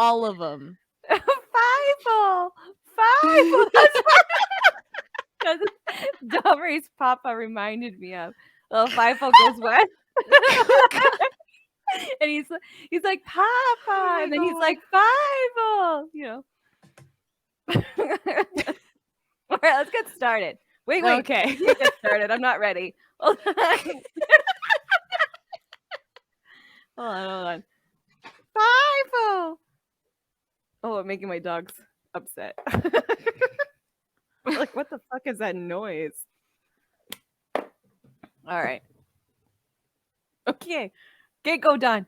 all of them. Five-o. That's Domery's Papa reminded me of. Little Five-o goes west. And he's like, Papa. And then he's like, Five-o. All right, let's get started. Wait. Okay. Let's get started. I'm not ready. Hold on. Five-o. Oh, I'm making my dogs upset. Like, what the fuck is that noise? All right. Okay, go, Don.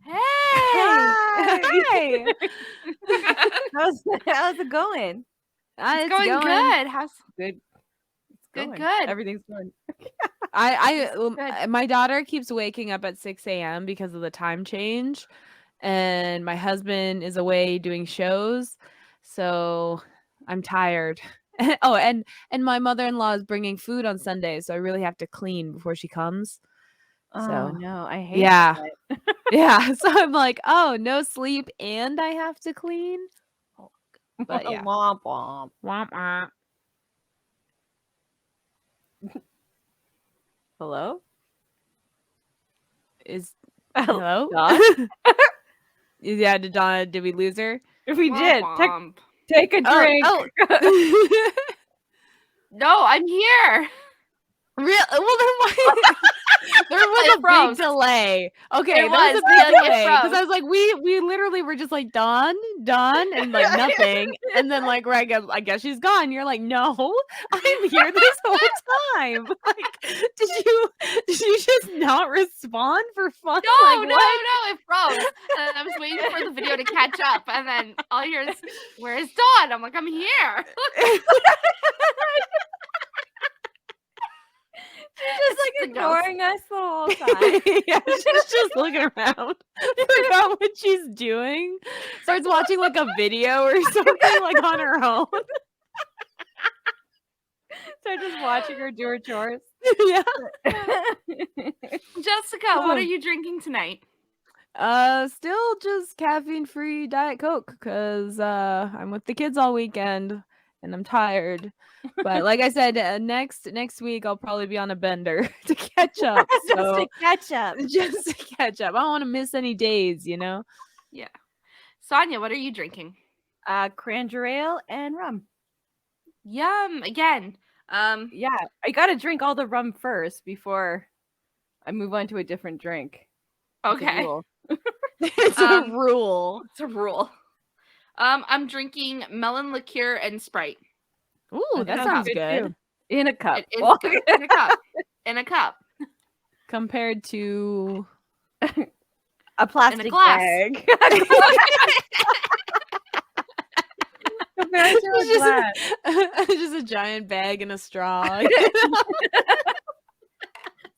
Hey! Hi. How's it going? It's going good. How's Good. good? Everything's going. My daughter keeps waking up at 6 a.m. because of the time change, and my husband is away doing shows, so I'm tired. Oh, and my mother-in-law is bringing food on Sunday, so I really have to clean before she comes. Oh So no, I hate yeah, that. yeah. So I'm like, oh, no sleep, and I have to clean. But yeah, Womp womp. womp womp. Hello? Hello? Don? Yeah, did we lose her? We Womp did. womp. Take a drink. Oh. No, I'm here. Real? Well, then why? There was It a froze. big delay. Okay, It there was a was, big it delay because froze. I was like, we literally were just like Dawn, and like nothing, and then like right, I guess she's gone. You're like, no, I'm here this whole time. Like, did you just not respond for fun? No, Like, no, what? it froze. And I was waiting for the video to catch up, and then all I hear is, "Where's Dawn?" I'm like, "I'm here." She's just like the ghost. ignoring us the whole time. Yeah, she's just looking around. Forgot what she's doing. Starts watching like a video or something like on her own. So just watching her do her chores. Yeah. Jessica, what are you drinking tonight? Still just caffeine-free Diet Coke because I'm with the kids all weekend and I'm tired. But like I said, next week I'll probably be on a bender to catch up. Just So to catch up. just to catch up. I don't want to miss any days, you know. Yeah. Sonia, what are you drinking? Cranger ale and rum. Yum. Again. Yeah, I gotta drink all the rum first before I move on to a different drink. It's a Okay. rule. It's a rule. It's a rule. I'm drinking melon liqueur and Sprite. Ooh, that sounds good. too. In a cup. It's good. In a cup. In a cup. Compared to A plastic glass. bag. Compared to a glass. just a giant bag and a straw.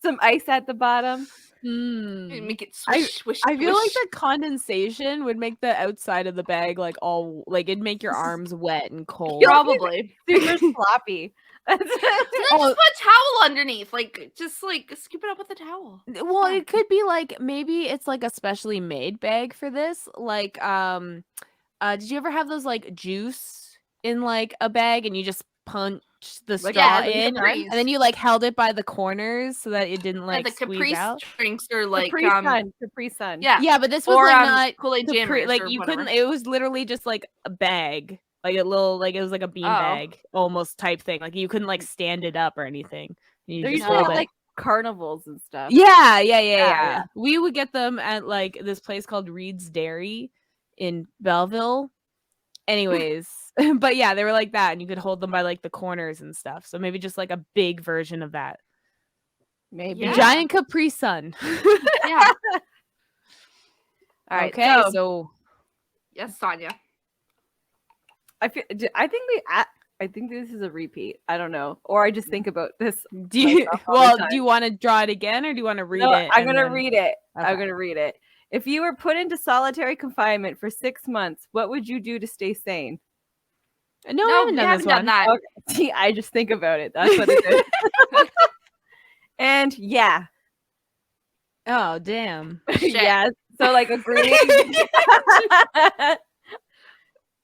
Some ice at the bottom. Make it swish, swish, I feel like swish. the condensation would make the outside of the bag like all like it'd make your arms wet and cold. Probably. Super sloppy. So then just put a towel underneath. Like, just like scoop it up with a towel. Well, it could be like maybe it's like a specially made bag for this. Like, did you ever have those like juice in like a bag and you just punch the straw in and then you like held it by the corners so that it didn't like the squeeze Capri out? drinks or like Capri Sun. Yeah, but this was or like not Kool-Aid Capri, Jammers like or you whatever. couldn't. It was literally just like a bag, like a little, like it was like a bean bag almost type thing. Like you couldn't like stand it up or anything. You They're just usually hold at, it. like carnivals and stuff. Yeah. We would get them at like this place called Reed's Dairy in Belleville. Anyways, but yeah, they were like that, and you could hold them by like the corners and stuff. So maybe just like a big version of that. Maybe A giant Capri Sun. Yeah. All right. Okay, so yes, Sonia. I think this is a repeat. I don't know, or I just think about this. do you want to draw it again, or do you want to read it? I'm gonna read it. Okay. I'm gonna read it. If you were put into solitary confinement for 6 months, what would you do to stay sane? No, I haven't done that. Okay. See, I just think about it. That's what it is. And yeah. Oh, damn. Yeah. So like agreeing.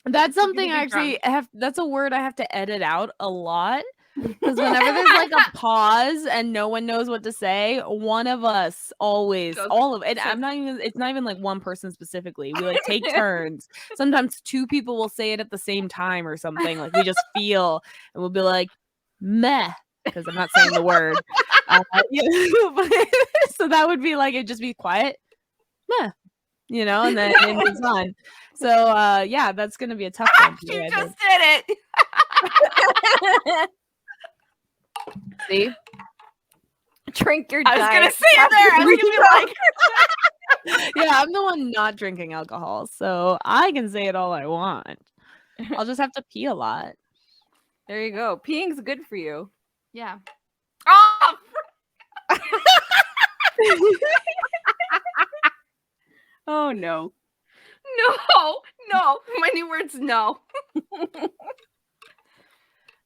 That's You something can I be actually drunk. have. That's a word I have to edit out a lot. Because whenever there's like a pause and no one knows what to say, one of us always, Goes, all of it. says- I'm not even. It's not even like one person specifically. We like take turns. Sometimes two people will say it at the same time or something. Like we just feel, and we'll be like, meh, because I'm not saying the word. So that would be like it'd just be quiet, meh, and then it moves on. So yeah, that's gonna be a tough one. for She you, I just think. did it. See. Drink your I was gonna diet. say it there. I was gonna be like, Yeah, I'm the one not drinking alcohol, so I can say it all I want. I'll just have to pee a lot. There you go. Peeing's good for you. yeah. Oh, Oh no. no. My new word's no.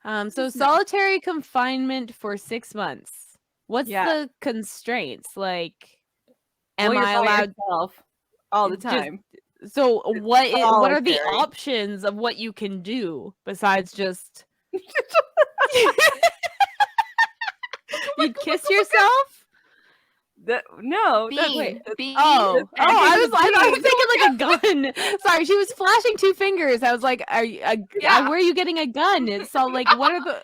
So Just no. solitary confinement for 6 months. What's Yeah. the constraints? Like, Well, am you're I by allowed? yourself all the Just- time? So what are the solitary. options of what you can do besides just? You'd kiss yourself? No. Bean. Bean. Oh, I was bean. thinking like a gun. Sorry, she was flashing two fingers. I was like, Yeah. where are you getting a gun? It's so like, what are the,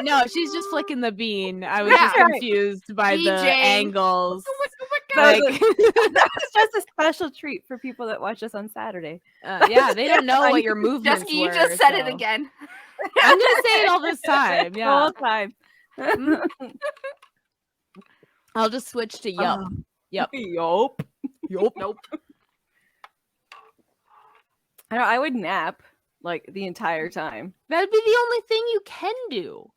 no, she's just flicking the bean. I was just Yeah. confused by the DJ. angles. That Like, was just a special treat for people that watch us on Saturday. yeah, they don't know what your movements Jessica, you were. just said it so. again. I'm gonna say it all this time. The Yeah, whole time. I'll just switch to yup. Yup. Yup. Yup. Nope. I would nap like the entire time. That'd be the only thing you can do.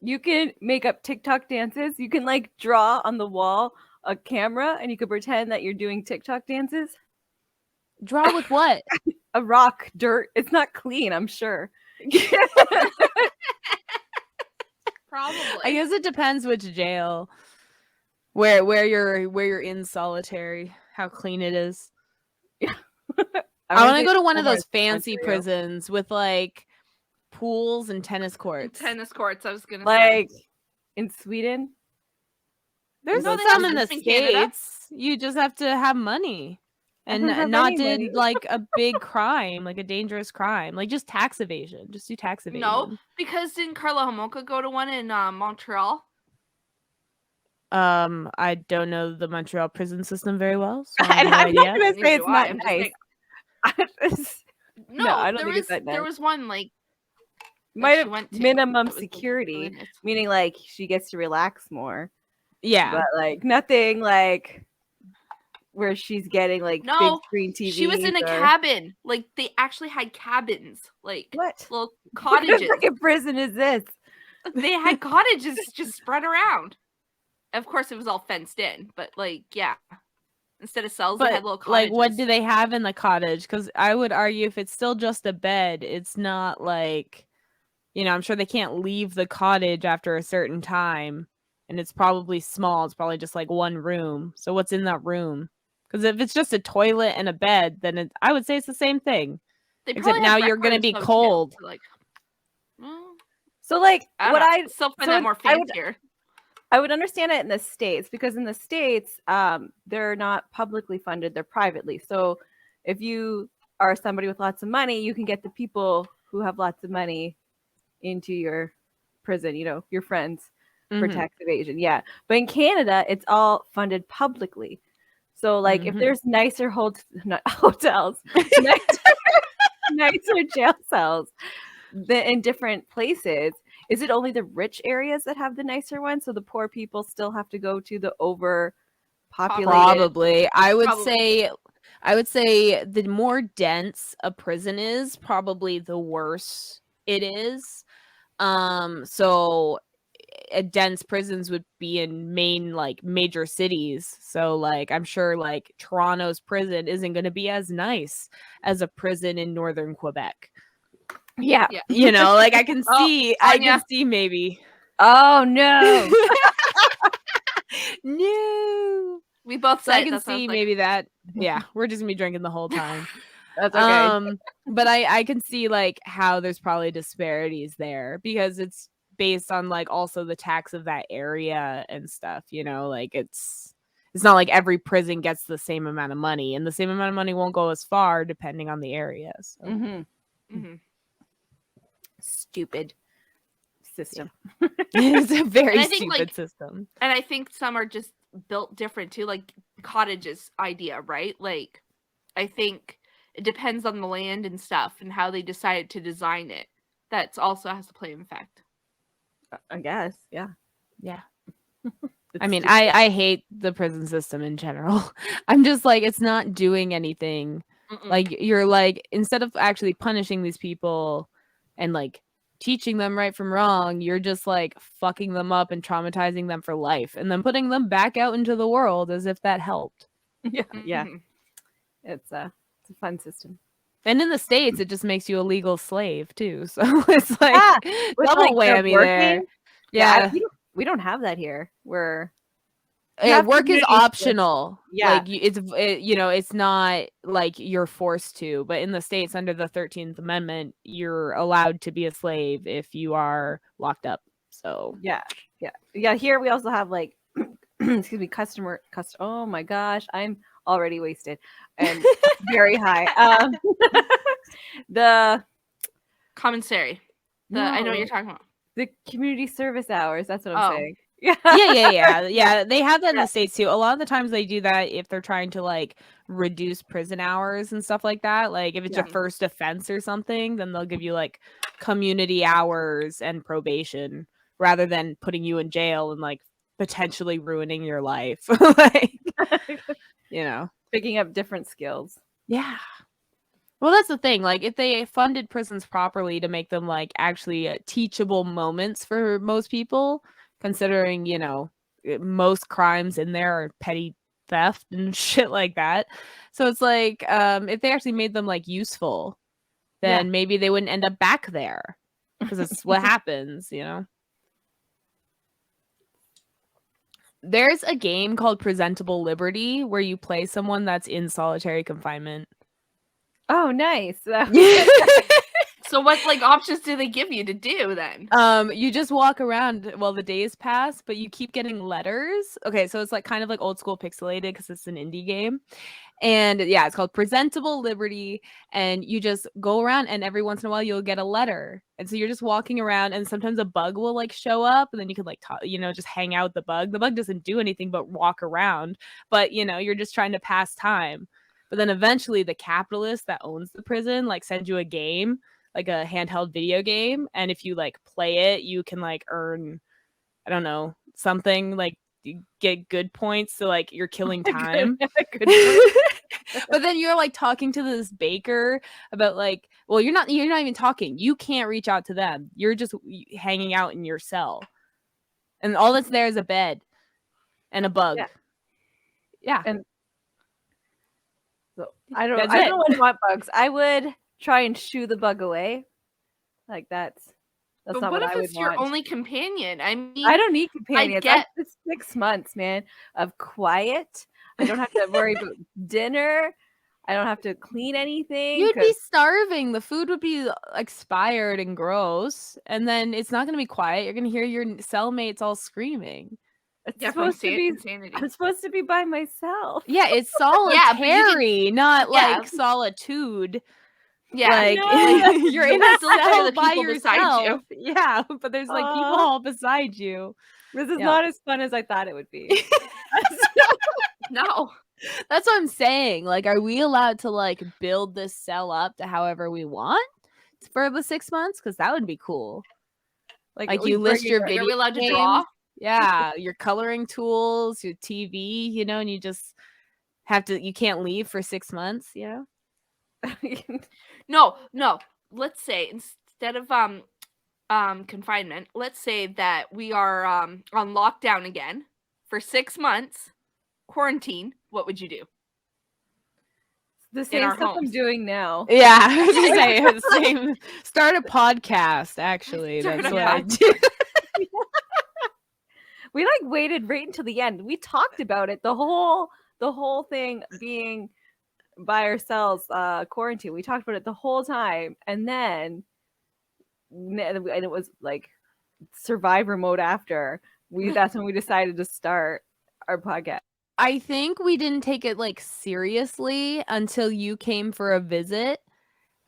You can make up TikTok dances. You can like draw on the wall a camera and you could pretend that you're doing TikTok dances. Draw with what? A rock, dirt. It's not clean, I'm sure. Probably. I guess it depends which jail. Where you're in solitary, how clean it is. I want to go to one of those fancy prisons with like pools and tennis courts. Tennis courts, I was gonna say. Like in Sweden. There's No, they some have in the some in Canada. States. You just have to have money and don't have not any did money. like a big crime, like a dangerous crime, like just tax evasion. Just do tax evasion. No, because didn't Carla Homolka go to one in Montreal? I don't know the Montreal prison system very well, so I have And no I'm idea. not gonna Neither say it's do I. not I'm just nice. saying- No, I don't there think was it's that there nice. was one like Might she have went to minimum that was, like, security, really nice. meaning like she gets to relax more. Yeah. But like nothing like where she's getting like No, big screen TV. She was in a cabin. Like they actually had cabins, like What? little What cottages. fucking prison is this? They had cottages just spread around. Of course, it was all fenced in, but like, yeah, instead of cells, they had little cottages. like, what do they have in the cottage? Because I would argue if it's still just a bed, it's not like, I'm sure they can't leave the cottage after a certain time, and it's probably small. It's probably just like one room. So what's in that room? Because if it's just a toilet and a bed, then I would say it's the same thing. They Except probably had now you're gonna breakfast, be though, too, cold. so, like, well, So like I what don't know. I still find so that more I would- fancier. I would understand it in the States because in the States, they're not publicly funded, they're privately. So if you are somebody with lots of money, you can get the people who have lots of money into your prison, your friends for Mhm. tax evasion. Yeah. But in Canada, it's all funded publicly. So like if Mhm. there's nicer hotels, nicer jail cells in different places, is it only the rich areas that have the nicer ones? So the poor people still have to go to the overpopulated. Probably. I would Probably. say the more dense a prison is, probably the worse it is. So dense prisons would be in major cities. So like I'm sure like Toronto's prison isn't going to be as nice as a prison in northern Quebec. Yeah. Yeah. Like I can Oh, see I can Anya. see maybe. Oh no. No. We both So said I can that's what I was see like, maybe that. Yeah, we're just gonna be drinking the whole time. That's okay. But I can see like how there's probably disparities there because it's based on like also the tax of that area and stuff, you know, like it's not like every prison gets the same amount of money, and the same amount of money won't go as far depending on the area. So. Stupid system. It's a very And I think, stupid like- system. and I think some are just built different too, like cottages idea, right? Like, I think it depends on the land and stuff and how they decided to design it. That's also has to play an effect. I guess. Yeah. Yeah. It's I mean, stupid. I hate the prison system in general. I'm just like, it's not doing anything. Like, you're like, instead of actually punishing these people and like teaching them right from wrong, you're just like fucking them up and traumatizing them for life and then putting them back out into the world as if that helped. Yeah. Yeah. Mhm. It's a fun system. And in the States, it just makes you a legal slave too. So it's like Yeah, with, double like, the whammy there. working. Yeah. We don't have that here. We're Yeah, have work is community service. optional. Yeah. Like it's not like you're forced to. But in the States, under the 13th Amendment, you're allowed to be a slave if you are locked up. So Yeah. Here we also have like, excuse me, customer. Oh my gosh, I'm already wasted and very high. The Commissary. I know what you're no, talking about. the community service hours. That's what I'm Oh. saying. Yeah. yeah. They have that in the States too. A lot of the times they do that if they're trying to like reduce prison hours and stuff like that. Like if it's your Yeah. first offense or something, then they'll give you like community hours and probation rather than putting you in jail and like potentially ruining your life. Like, you know. Picking up different skills. Yeah. Well, that's the thing. Like, if they funded prisons properly to make them like actually teachable moments for most people, considering, you know, most crimes in there are petty theft and shit like that. So it's like, if they actually made them like useful, then maybe they wouldn't end up back there because it's what happens, you know. There's a game called Presentable Liberty where you play someone that's in solitary confinement. Oh, nice. So what like options do they give you to do then? You just walk around while the days pass, but you keep getting letters. Okay, so it's like kind of like old school pixelated because it's an indie game. And yeah, it's called Presentable Liberty. And you just go around and every once in a while you'll get a letter. And so you're just walking around and sometimes a bug will like show up and then you could like talk, you know, just hang out with the bug. The bug doesn't do anything but walk around. But you know, you're just trying to pass time. But then eventually the capitalist that owns the prison like sends you a game, like a handheld video game, and if you like play it you can like earn, I don't know, something like you get good points, so like you're killing time. But then you're like talking to this baker about like, well, you're not even talking, you can't reach out to them, you're just hanging out in your cell and all that's there is a bed and a bug. Yeah. And so I don't That's know what I want bugs. I would try and shoo the bug away. Like that's But not what what if I would it's your want. only companion? I mean, I don't need companions. get- It's 6 months, man, of quiet. I don't have to worry about dinner. I don't have to clean anything. You'd be starving. The food would be expired and gross. And then it's not going to be quiet. You're going to hear your cellmates all screaming. It's yeah, from supposed to be insanity. I'm supposed to be by myself. Yeah, it's Yeah, but you solitary, not yeah. like solitude. Yeah, Like No. you're in You a still hear cell the by people beside you. yourself. Yeah, but there's like people all beside you. This is Yeah. not as fun as I thought it would be. No. That's what I'm saying. Like, are we allowed to like build this cell up to however we want for the 6 months? Because that would be cool. Like you list your Are video we allowed to games. draw? Yeah, your coloring tools, your TV, you know, and you just you can't leave for 6 months, you know? No. Let's say instead of confinement, let's say that we are on lockdown again for 6 months, quarantine. What would you do? The same our stuff I'm homes. doing now. Yeah, I was gonna say the same. Start a podcast, actually. Start That's a what I podcast. do. We like waited right until the end. We talked about it, the whole thing being by ourselves, quarantine. We talked about it the whole time, and then and it was like survivor mode after. That's when we decided to start our podcast. I think we didn't take it like seriously until you came for a visit,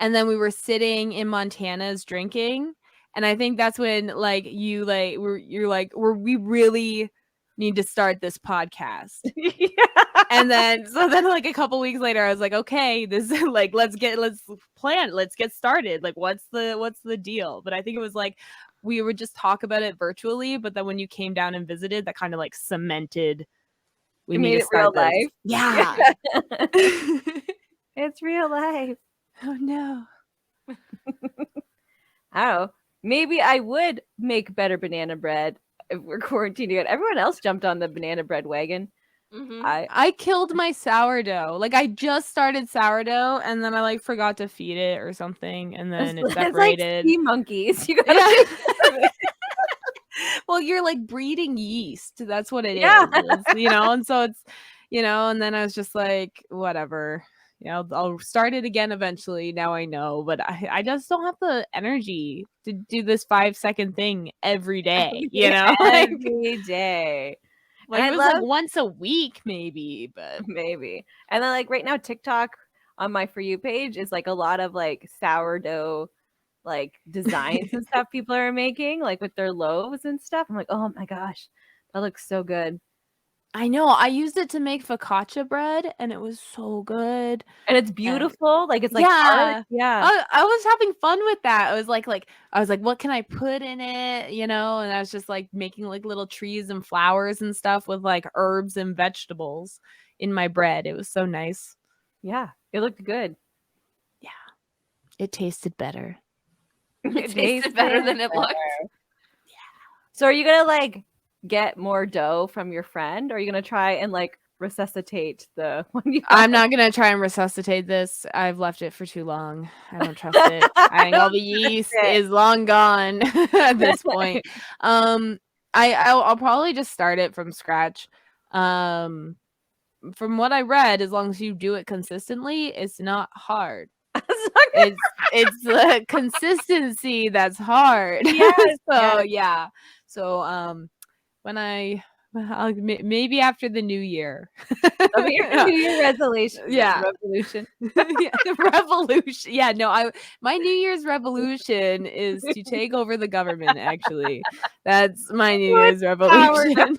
and then we were sitting in Montana's drinking, and I think that's when like you're like we really need to start this podcast. Yeah. And then like a couple weeks later I was like, okay, this like let's get started. Like what's the deal? But I think it was like we would just talk about it virtually, but then when you came down and visited, that kind of like cemented we It need made to it start real this. life. Yeah. It's real life. Oh no. I don't know. Maybe I would make better banana bread if we're quarantined again. Everyone else jumped on the banana bread wagon. Mhm. I killed my sourdough. Like I just started sourdough and then I like forgot to feed it or something, and then it It's like separated. sea monkeys. You gotta Yeah. Well, you're like breeding yeast. That's what it is. Yeah. And so it's, and then I was just like, whatever. I'll start it again eventually. Now I know, but I just don't have the energy to do this 5-second thing every day. Like, every day. like And it I was like love- once a week, maybe, but Maybe. And then like right now, TikTok on my For You page is like a lot of like sourdough like designs and stuff people are making, like with their loaves and stuff. I'm like, oh my gosh, that looks so good. I know I used it to make focaccia bread, and it was so good. And it's beautiful. Like it's like Yeah. art. Yeah. I was having fun with that. I was like I was like, what can I put in it? And I was just like making like little trees and flowers and stuff with like herbs and vegetables in my bread. It was so nice. Yeah. It looked good. Yeah. It tasted better. It tasted better than it looked. So are you gonna like get more dough from your friend, or are you gonna try and like resuscitate the one you I'm not gonna try and resuscitate this. I've left it for too long. I don't trust it. I think all the yeast is long gone at this point. I'll probably just start it from scratch. From what I read, as long as you do it consistently, it's not hard. It's the consistency that's hard. Yes, yeah. So when maybe after the new year. New Year resolution. Yeah. Revolution. Yeah, revolution. Yeah, no, my New Year's revolution is to take over the government, actually. That's my New Year's revolution.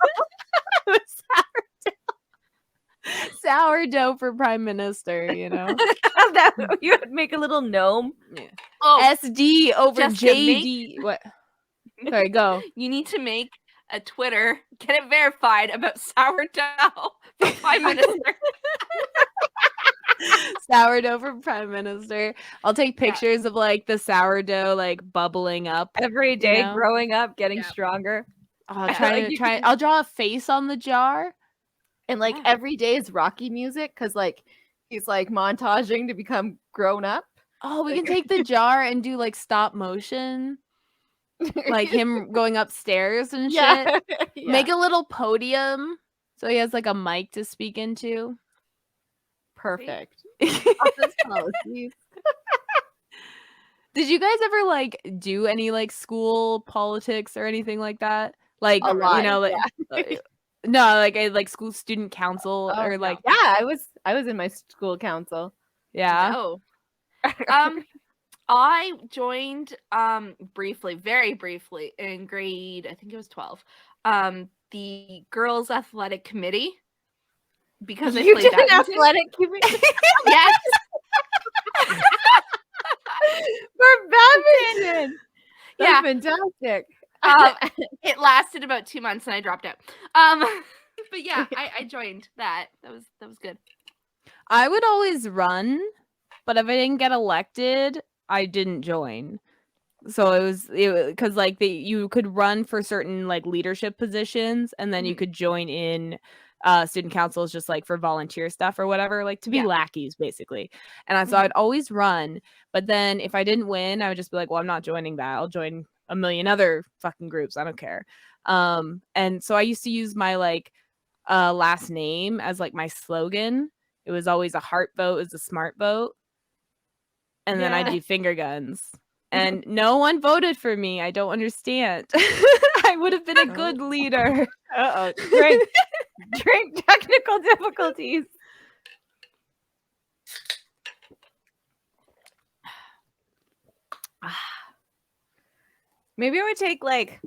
Sourdough for prime minister, That you would make a little gnome. Yeah. Oh, SD over Jessica, JD. What? Sorry, go. you need to make a Twitter, get it verified about sourdough for prime minister. Sourdough for prime minister. I'll take pictures of like the sourdough like bubbling up Every day, know? growing up, getting Yeah. stronger. I'll I'll draw a face on the jar. And like Yeah. every day is Rocky music because like he's like montaging to become grown up. Oh, we can take the jar and do like stop motion, like him going upstairs and shit. Yeah. Make a little podium so he has like a mic to speak into. Perfect. Office policies. Did you guys ever like do any like school politics or anything like that? Like A lot, no, like school student council or like yeah, I was in my school council. yeah. No. I joined briefly, very briefly in grade, I think it was 12. The girls athletic committee because I You played did an badminton. athletic committee Yes. for badminton. Yeah. That's fantastic. It lasted about 2 months and I dropped out. But yeah, I joined that. That was good. I would always run, but if I didn't get elected, I didn't join. So it was because like you could run for certain like leadership positions, and then you could join in student councils just like for volunteer stuff or whatever, like to be lackeys basically. And so I'd always run, but then if I didn't win, I would just be like, well, I'm not joining that. I'll join a million other fucking groups. I don't care. And so I used to use my like last name as like my slogan. It was always a heart vote is a smart vote. And then I Yeah. do finger guns. And no one voted for me. I don't understand. I would have been a good leader. Uh-oh. Drink technical difficulties. Maybe I would take like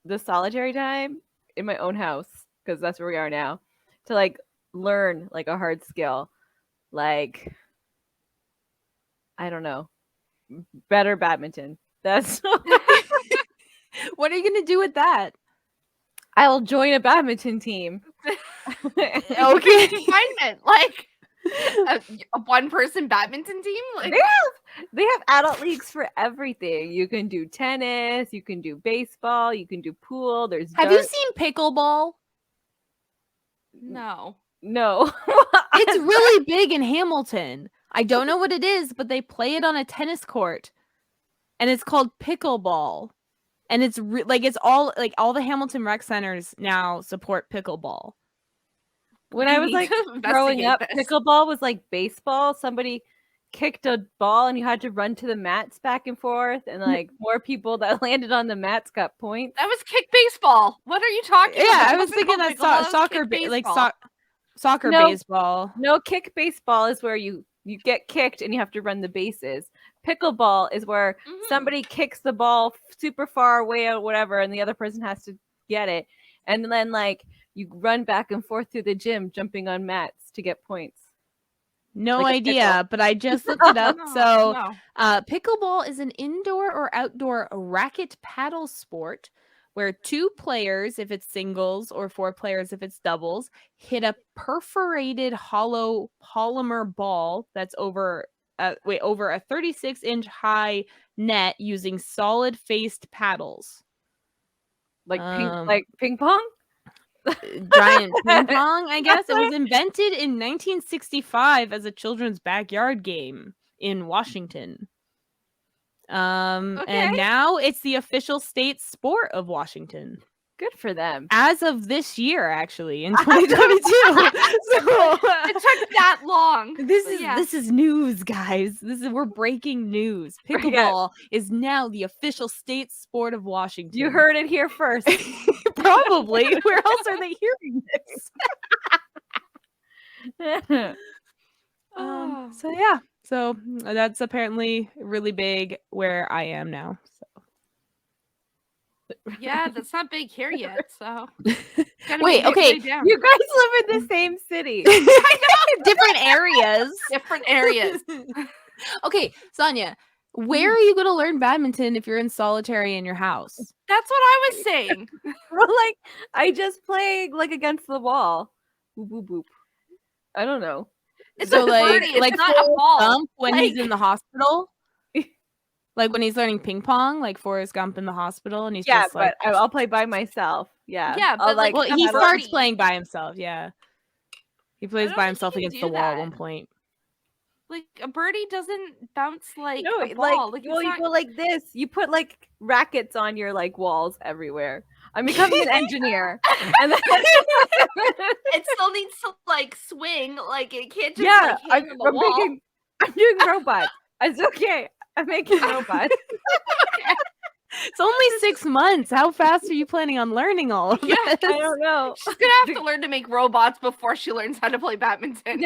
the solitary time in my own house, because that's where we are now, to like learn like a hard skill. Like, I don't know, better badminton. That's What are you going to do with that? I will join a badminton team. Okay. Assignment, like a one-person badminton team. Like They have adult leagues for everything. You can do tennis, you can do baseball, you can do pool. There's Have you darts. seen pickleball? no. No. It's really big in Hamilton. I don't know what it is, but they play it on a tennis court. And it's called pickleball. And it's it's all the Hamilton rec centers now support pickleball. When We I was need like to growing investigate up, this. pickleball was like baseball. Somebody kicked a ball and you had to run to the mats back and forth, and like more people that landed on the mats got points. That was kick baseball. What are you talking about? Yeah, I It was wasn't thinking called that pickleball, it was soccer, kick like baseball. soccer No. baseball. No, kick baseball is where you get kicked and you have to run the bases. Pickleball is where Mhm. somebody kicks the ball super far away or whatever, and the other person has to get it. And then like you run back and forth through the gym, jumping on mats to get points. No Like a idea, but I just looked it up. No, So, no. pickleball is an indoor or outdoor racket paddle sport where 2 players, if it's singles, or 4 players, if it's doubles, hit a perforated hollow polymer ball that's over a 36-inch high net using solid-faced paddles. Like Um, ping pong. Giant ping pong, I guess. It was invented in 1965 as a children's backyard game in Washington. Okay. And now it's the official state sport of Washington. Good for them. As of this year, actually, in 2022. So It took that long. this but is yeah. this is news, guys. We're breaking news. Pickleball is now the official state sport of Washington. You heard it here first. Probably. Where else are they hearing this? Oh. So yeah, so that's apparently really big where I am now. So Yeah, that's not big here yet. So gotta Wait, make okay. it way down. You guys live in the same city. different areas. Different areas. Okay, Sonia, where are you going to learn badminton if you're in solitary in your house? That's what I was saying. Well, like I just play like against the wall. Boop boop boop. I don't know. It's So a birdie, it's like not a Forrest ball. Gump when he's Like- in the hospital. Like when he's learning ping pong, like Forrest Gump in the hospital, and he's Yeah, just like, but I'll play by myself. Yeah. Yeah, I'll, but, like, well, a he starts birdie. playing by himself. Yeah, he plays don't by think himself he can against the do wall at that. one point. Like a birdie doesn't bounce like No, a ball. Like, well, it's you not... go like this. You put like rackets on your like walls everywhere. I'm becoming an engineer, and then it still needs to like swing. Like it can't just yeah, like hang on the wall. I'm doing robots. It's okay. I'm making robots. It's only 6 months. How fast are you planning on learning all of Yeah, this? I don't know. She's gonna have to learn to make robots before she learns how to play badminton.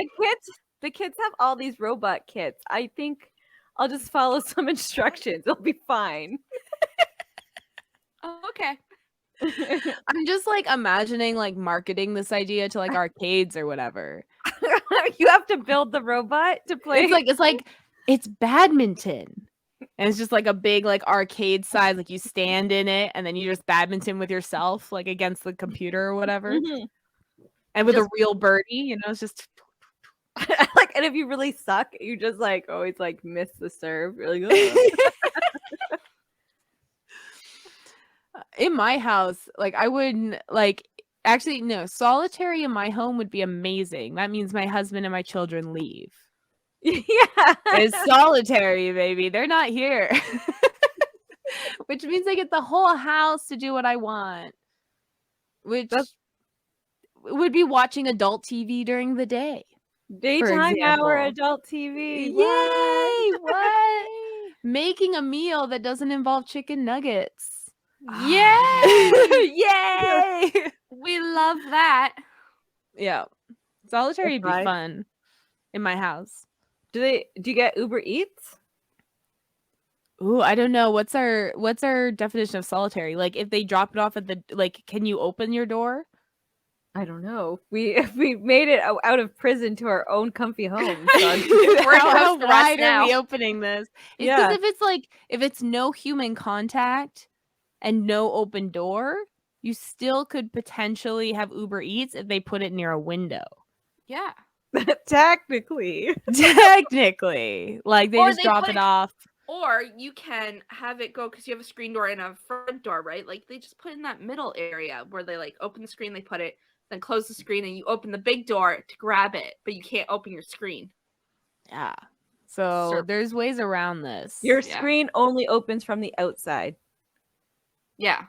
The kids have all these robot kits. I think I'll just follow some instructions. It'll be fine. Oh, okay. I'm just like imagining like marketing this idea to like arcades or whatever. You have to build the robot to play. It's badminton. And it's just like a big like arcade size, like you stand in it and then you just badminton with yourself, like against the computer or whatever. Mhm. And with Just- a real birdie, it's just like, and if you really suck, you just like always like miss the serve. You're like, "Ugh." in my house, like I wouldn't like actually no, solitary in my home would be amazing. That means my husband and my children leave. Yeah. It's solitary, baby. They're not here. Which means I get the whole house to do what I want. which would be watching adult TV during the day. Daytime hour example. adult TV. Yay! What? Yay. Making a meal that doesn't involve chicken nuggets. Yay! Yay! We love that. Yeah. Solitary would be Fine. fun in my house. Do you get Uber Eats? Ooh, I don't know. What's our definition of solitary? Like if they drop it off at the can you open your door? I don't know. We made it out of prison to our own comfy homes. We're in How house arrest wide are now. we opening this? It's Yeah. because if it's no human contact and no open door, you still could potentially have Uber Eats if they put it near a window. Yeah. Technically. Technically, like they Or just they drop put it it- off. Or you can have it go because you have a screen door and a front door, right? Like they just put in that middle area where they like open the screen, they put it, then close the screen, and you open the big door to grab it, but you can't open your screen. Yeah. So Sure. there's ways around this. Your Yeah. screen only opens from the outside. Yeah.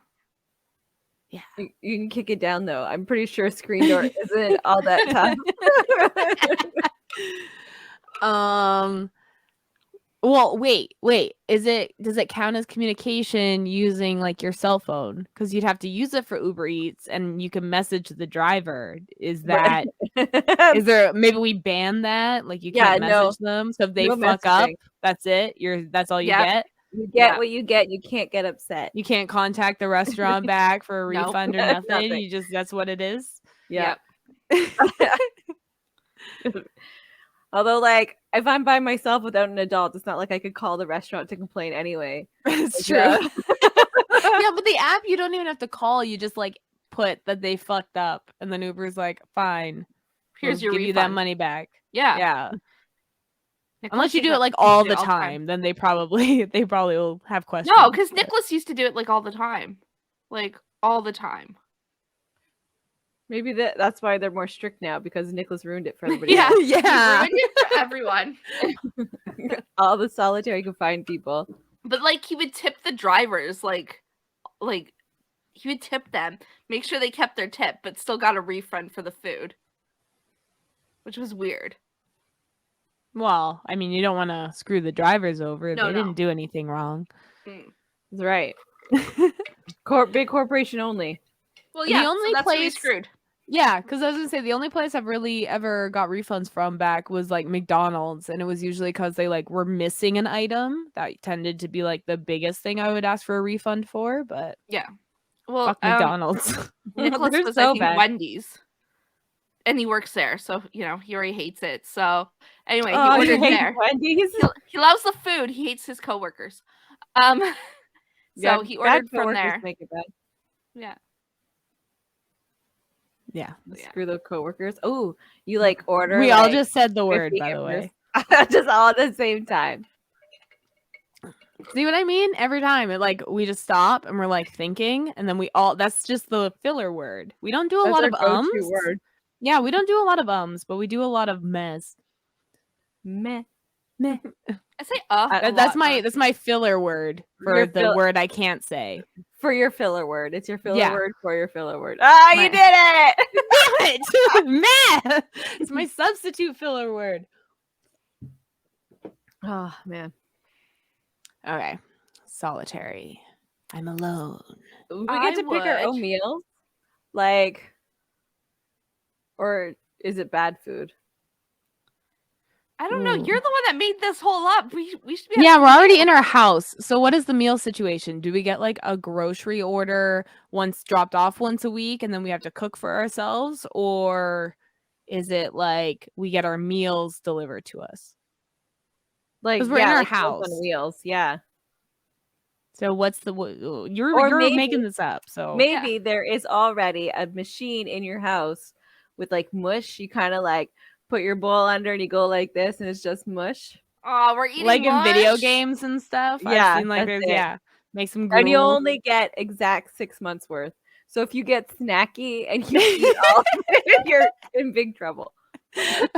You can kick it down though. I'm pretty sure screen door isn't all that tough. Well, wait. Does it count as communication using like your cell phone? Because you'd have to use it for Uber Eats, and you can message the driver. Is that is there? Maybe we ban that. Like you can't message them. So if they No fuck up, messaging. that's it. That's all you Yep. get. You get Yeah. what you get. You can't get upset. You can't contact the restaurant back for a Nope. refund or nothing. Nothing. You just that's what it is. Yeah. Yep. Although, like, if I'm by myself without an adult, it's not like I could call the restaurant to complain anyway. It's true. Yeah. Yeah, but the app you don't even have to call. You just like put that they fucked up, and then Uber's like, fine, Here's we'll your give refund. you that money back. Yeah. Yeah. Nicholas Unless you did do that- it like all do the it time, then they probably will have questions. No, because but- Nicholas used to do it like all the time. Like all the time. Maybe that's why they're more strict now, because Nicholas ruined it for everybody. Yeah. else. Yeah. He ruined it for everyone. All the solitary confined people. But like he would tip the drivers, like he would tip them, make sure they kept their tip, but still got a refund for the food. Which was weird. Well, I mean, you don't want to screw the drivers over. No, They no. didn't do anything wrong. That's right. Big corporation only. Well, The yeah, only so that's who we place- screwed. Yeah, because I was gonna say the only place I've really ever got refunds from back was like McDonald's, and it was usually because they like were missing an item. That tended to be like the biggest thing I would ask for a refund for. But Well, fuck McDonald's. Nicholas They're was so I think bad. Wendy's. And he works there, so he already hates it. So anyway, Oh, he you ordered hate there. Wendy's? He loves the food. He hates his coworkers. So Yeah, he bad ordered from coworkers there. Make it bad. Yeah. Yeah, Yeah. Screw the coworkers. Oh, you like order? we all like, just said the word, 50 by the way. hamburgers. Just all at the same time. See what I mean? Every time we just stop and we're like thinking, and then that's just the filler word. We don't do a That's lot our of go-to ums. word. Yeah, we don't do a lot of ums, but we do a lot of mess. Meh. Meh. I say That's my filler word for Your the word I can't say. For your filler word. It's your filler Yeah. word for your filler word. Ah, My- you did it! Meh. It's my substitute filler word. Oh, man. Okay. Solitary. I'm alone. We I get to pick our own would. meals? Like, or is it bad food? I don't know. Ooh. You're the one that made this whole up. We should be. Yeah, we're already in our house. So what is the meal situation? Do we get like a grocery order dropped off once a week and then we have to cook for ourselves? Or is it like we get our meals delivered to us? Like, 'Cause we're in our like Meals house. on wheels. Yeah. So what's the you're Or maybe- making this up. So Maybe there is already a machine in your house with like mush. You kind of like put your bowl under and you go like this and it's just mush. Oh, we're eating like in video mush? games and stuff. Yeah, I've seen like that's there's it. make some And you gruel. only get exact 6 months worth. So if you get snacky and you eat all of it, you're in big trouble.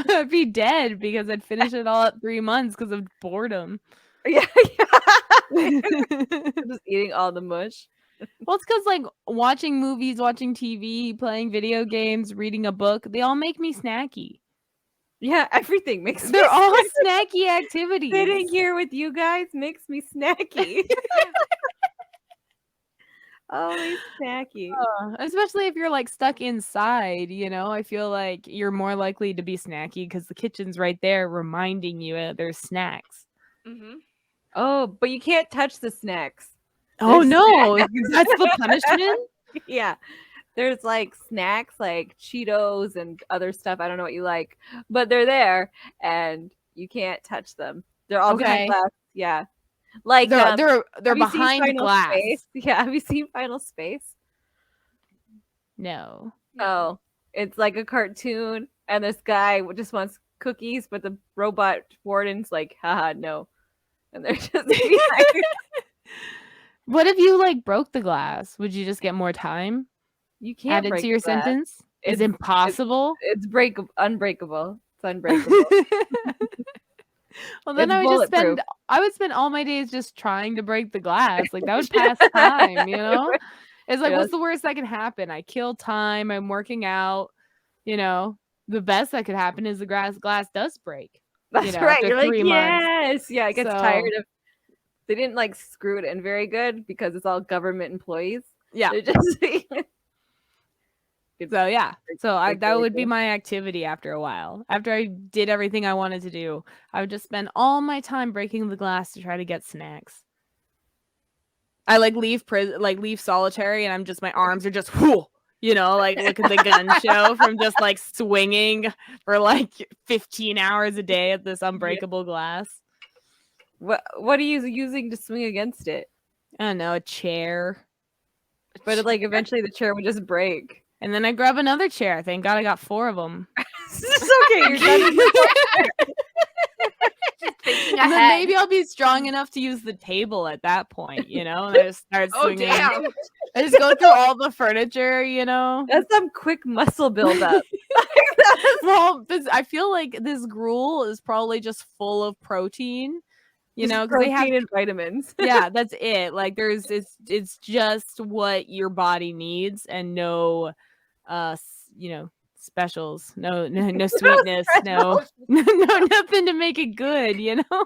I'd be dead because I'd finish it all at 3 months because of boredom. Yeah. Just eating all the mush. Well, it's because like watching movies, watching TV, playing video games, reading a book, they all make me snacky. Yeah, everything makes me They're all snacky. snacky activities. Sitting here with you guys makes me snacky. Always snacky. Especially if you're like stuck inside, you know, I feel like you're more likely to be snacky because the kitchen's right there reminding you there's snacks. Mm-hmm. Oh, but you can't touch the snacks. Oh There's no, snacks. that's the punishment? Yeah. There's like snacks like Cheetos and other stuff. I don't know what you like, but they're there and you can't touch them. They're all behind Okay. glass. Yeah. Like They're have you seen behind Final glass. Space? Yeah, have you seen Final Space? No. Oh, it's like a cartoon and this guy just wants cookies, but the robot warden's like, haha, no. And they're just behind. What if you like broke the glass? Would you just get more time You can't added break to your the glass. sentence? Is It's impossible? it's unbreakable. It's unbreakable. Well, then It's bulletproof. I would spend all my days just trying to break the glass. Like that would pass time, you know? It's like, Yes. what's the worst that can happen? I kill time. I'm working out. You know, the best that could happen is the glass does break. That's know, right. after You're like, 3 months. yes. Yeah, it gets So- tired of. They didn't like screw it in very good because it's all government employees. Yeah. They're just So yeah. So break that really would be good. my activity after a while. After I did everything I wanted to do, I would just spend all my time breaking the glass to try to get snacks. I like leave solitary and I'm just, my arms are just, whoo, you know, like look at the gun show from just like swinging for like 15 hours a day at this unbreakable glass. What are you using to swing against it? I don't know, a chair. But like eventually the chair would just break. And then I grab another chair. Thank God I got 4 of them. It's okay. You're done. Thinking And then ahead. maybe I'll be strong enough to use the table at that point, you know? And I just start Oh swinging. damn! I just go through all the furniture, you know? That's some quick muscle buildup. Well, I feel like this gruel is probably just full of protein, you know? Because they have, protein and vitamins. yeah, that's it. Like it's just what your body needs and no, you know, specials, no sweetness, no nothing to make it good, you know.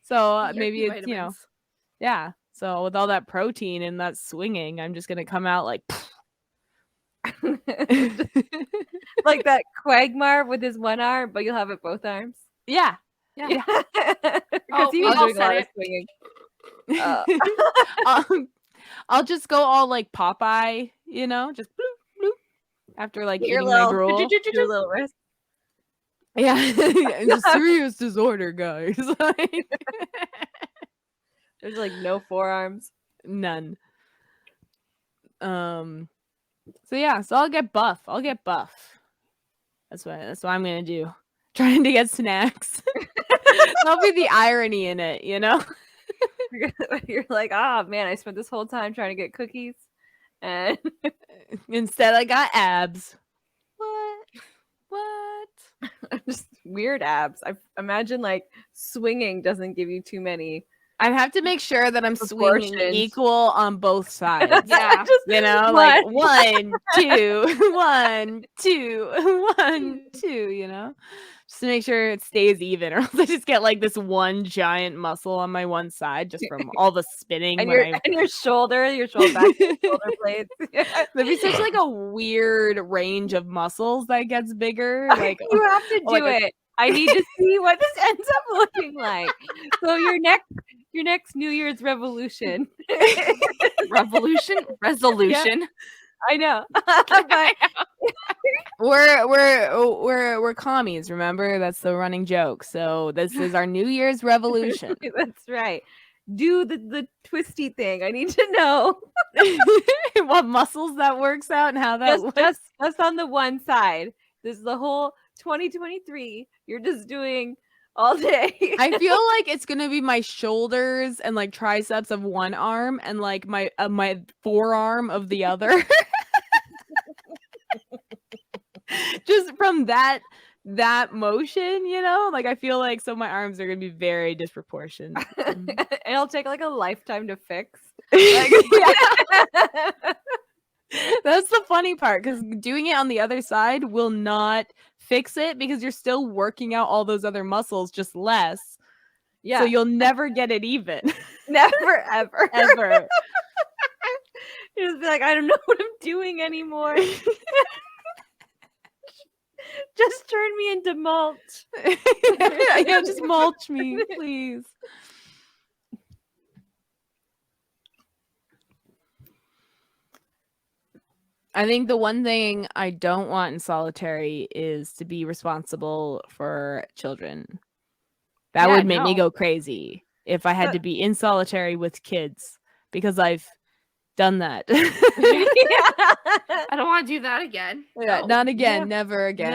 So maybe Yucky it's, you know, vitamins. yeah. So with all that protein and that swinging, I'm just gonna come out like, Like that Quagmire with his one arm, but you'll have it both arms. yeah. Yeah. Oh, Because he was I'll doing a lot set of it. swinging. I'll just go all like Popeye, you know, just bloop, bloop, after like Your eating my little, gruel. your little wrist. Yeah, it's a serious disorder, guys. Like, There's like no forearms. none. So yeah, so I'll get buff. That's what I'm gonna do. Trying to get snacks. That'll be the irony in it, you know? You're like, oh man, I spent this whole time trying to get cookies, and Instead I got abs. What? just weird abs. I imagine like swinging doesn't give you too many. I have to make sure that I'm swinging Proportions. equal on both sides. Yeah. Just You know, like 1, 2, 1, 2, 1, 2, you know, just to make sure it stays even, or else I just get like this one giant muscle on my one side just from all the spinning. and when your shoulder back, shoulder blades. There'd be such like a weird range of muscles that gets bigger. Like you have to do like it. I need to see what this ends up looking like. So your next New Year's resolution. Resolution. I know. But we're commies, remember? That's the running joke. So this is our New Year's revolution. that's right. Do the twisty thing. I need to know. What muscles that works out and how that works. Just on the one side. This is the whole 2023. You're just doing all day. I feel like it's gonna be my shoulders and like triceps of one arm and like my forearm of the other. Just from that motion, you know, like I feel like so my arms are gonna be very disproportionate. It'll take like a lifetime to fix. That's the funny part, because doing it on the other side will not fix it because you're still working out all those other muscles, just less. Yeah. So you'll never get it even. Never, ever. Ever. You just be like, I don't know what I'm doing anymore. Just turn me into mulch. Yeah, just mulch me, please. I think the one thing I don't want in solitary is to be responsible for children. That would make me go crazy if I had to be in solitary with kids, because I've done that. I don't want to do that again. Yeah, No. not again, Yeah. never again.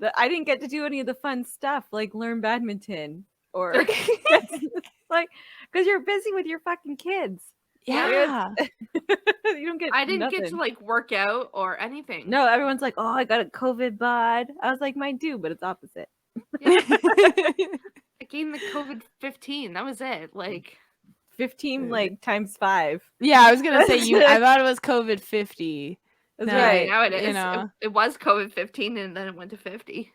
No. I didn't get to do any of the fun stuff like learn badminton or like because you're busy with your fucking kids. Yeah. You don't get I didn't nothing. get to like work out or anything. No, everyone's like, oh, I got a COVID bod. I was like, mine too, but it's opposite. Yeah. I gained the COVID-15. That was it. Like 15 like times 5. Yeah, I was gonna say I thought it was COVID 50. That's No, right. now it is. You know. It was COVID-15 and then it went to 50.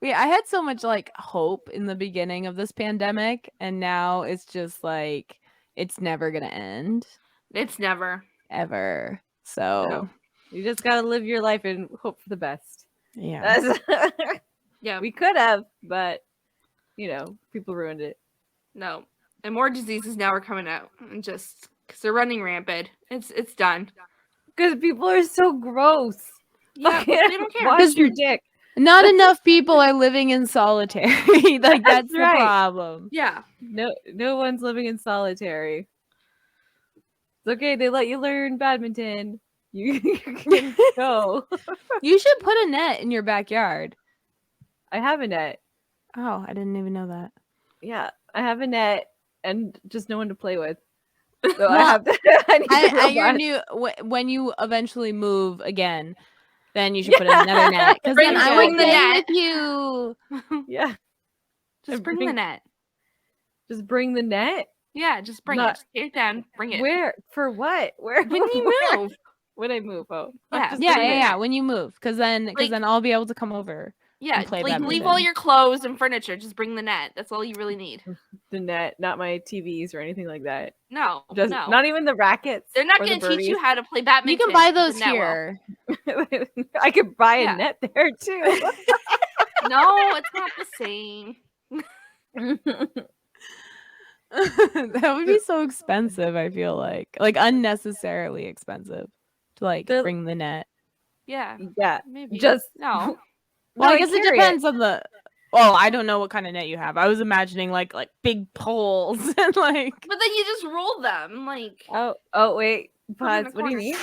I had so much like hope in the beginning of this pandemic, and now it's just like it's never gonna end. It's never. Ever. So No. You just gotta live your life and hope for the best. yeah. Yeah. We could have, but you know, people ruined it. No. And more diseases now are coming out. And just because they're running rampant. It's done. Because people are so gross. Yeah, Fucking they don't care. Wash your dick. Not enough people are living in solitary. Like that's the right. problem. Yeah. No one's living in solitary. It's okay, they let you learn badminton. You can go. You should put a net in your backyard. I have a net. Oh, I didn't even know that. Yeah, I have a net and just no one to play with. So Well, I have to. I need to At your robot. new when you eventually move again, then you should put in another net. Because then I Bring will the play net. with you. Yeah, Just bring the net. just bring the net. Yeah, just bring Not- it. Just take it down. Bring it. Where? For what? Where? When you where? move. When I move? Oh, Yeah. just Yeah, bring yeah, it. yeah. When you move, because then Like- I'll be able to come over. Yeah, And play like leave badminton. all your clothes and furniture. Just bring the net. That's all you really need. The net, not my TVs or anything like that. No, Just no. not even the rackets. They're not or going the to teach you birdies. how to play badminton. You can buy The those net will. here. I could buy a Yeah. net there too. No, it's not the same. That would be so expensive. I feel like unnecessarily expensive to like They're- bring the net. Yeah, Yeah, maybe. just no. Well, No, I guess it carry depends on the. Well, I don't know what kind of net you have. I was imagining like big poles and like. But then you just roll them. Like, Oh wait, Put it in pause. the What do you corner. mean?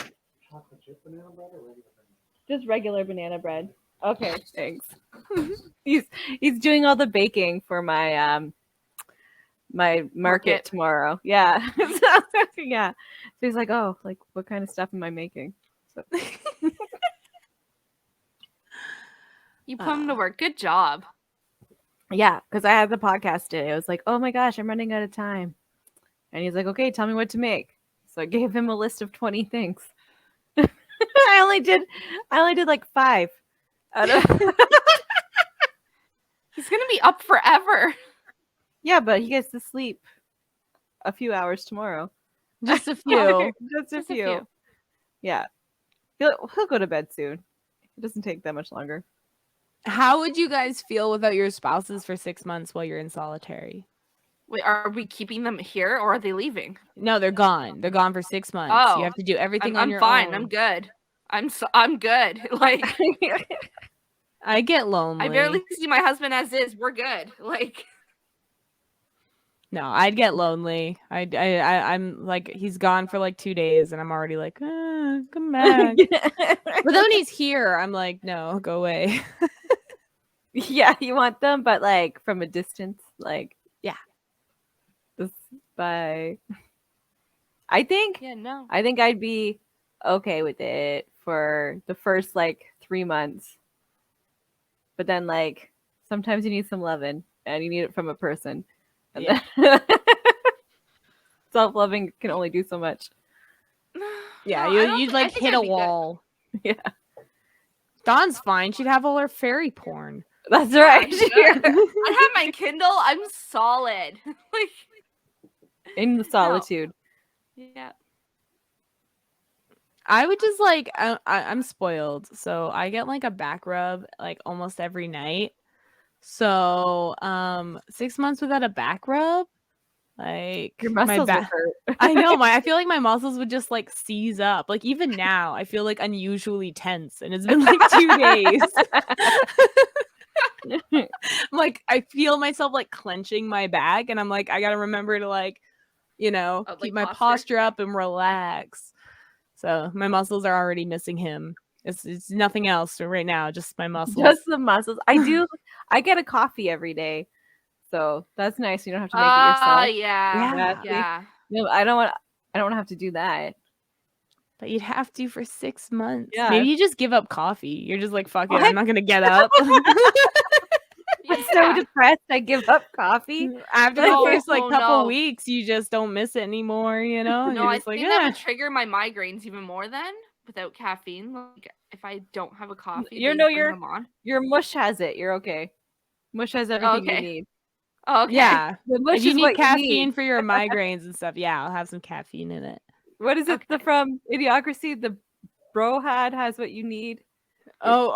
Chocolate chip banana bread or regular banana? Just regular banana bread. Okay, thanks. he's doing all the baking for my my market tomorrow. Yeah. Yeah. So he's like, oh, like what kind of stuff am I making? So you put them to work. Good job. yeah, because I had the podcast today. I was like, oh my gosh, I'm running out of time. And he's like, okay, tell me what to make. So I gave him a list of 20 things. I only did like 5 out of He's going to be up forever. yeah, but he gets to sleep a few hours tomorrow. Just a few. Just a Just a few. few. Yeah. He'll go to bed soon. It doesn't take that much longer. How would you guys feel without your spouses for 6 months while you're in solitary? Wait, are we keeping them here or are they leaving? No, they're gone. They're gone for 6 months. Oh, You have to do everything I'm on your fine. own. I'm good. I'm good. Like, I get lonely. I barely see my husband as is. We're good. Like, No, I'd get lonely. I'm like he's gone for like 2 days, and I'm already like, come back. But then when he's here, I'm like, no, go away. Yeah, you want them, but like from a distance, like Yeah. Just by. I think yeah, no. I'd be okay with it for the first like 3 months, but then like sometimes you need some loving and you need it from a person. And Yeah. then self-loving can only do so much. Yeah, No, I don't you'd thi- I like think hit I'd a be good. wall. Yeah, Dawn's fine. She'd have all her fairy porn. that's Yeah, right. sure. I have my Kindle. I'm solid. Like, In the solitude. yeah. I would just like I'm spoiled, so I get like a back rub like almost every night. So 6 months without a back rub, like Your my muscles would back. hurt. I know I feel like my muscles would just like seize up. Like even now, I feel like unusually tense, and it's been like 2 days. Like I feel myself like clenching my back, and I'm like, I gotta remember to like, Oh, keep like my posture? posture up and relax. So my muscles are already missing him. It's nothing else right now, just my muscles. Just the muscles. I get a coffee every day. So that's nice. You don't have to make it yourself. Yeah. Yeah. Yeah. No, I don't want to have to do that. But you'd have to for 6 months. Yeah. Maybe you just give up coffee. You're just like, fuck it, What? I'm not gonna get up. I'm so depressed I give up coffee. After the No, first like oh, couple no. weeks, you just don't miss it anymore, you know? And No, you're I just like, think that yeah. would trigger my migraines even more then without caffeine. Like if I don't have a coffee, You they know bring your them on. your mush has it. You're okay. Mush has everything you okay. need. Oh, okay. Yeah. The mush If you is need what caffeine you need. for your migraines and stuff, yeah, I'll have some caffeine in it. What is it Okay. from Idiocracy? The Brohad has what you need. Oh,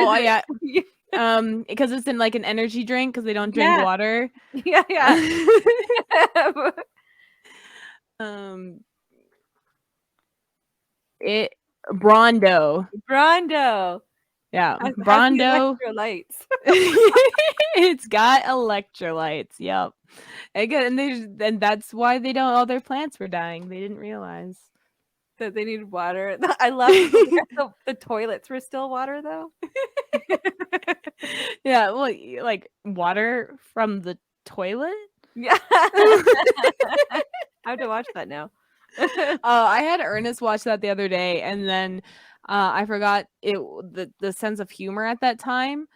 What is yeah. it? Because it's in like an energy drink because they don't drink Yeah. water. Yeah. It Brondo. Brondo. Yeah, Has the Brondo. electrolytes. It's got electrolytes. Yep. And that's why they don't. All their plants were dying. They didn't realize. That they needed water. I love the toilets were still water though. Yeah, well, like water from the toilet. Yeah. I have to watch that now. I had Ernest watch that the other day, and then I forgot the sense of humor at that time.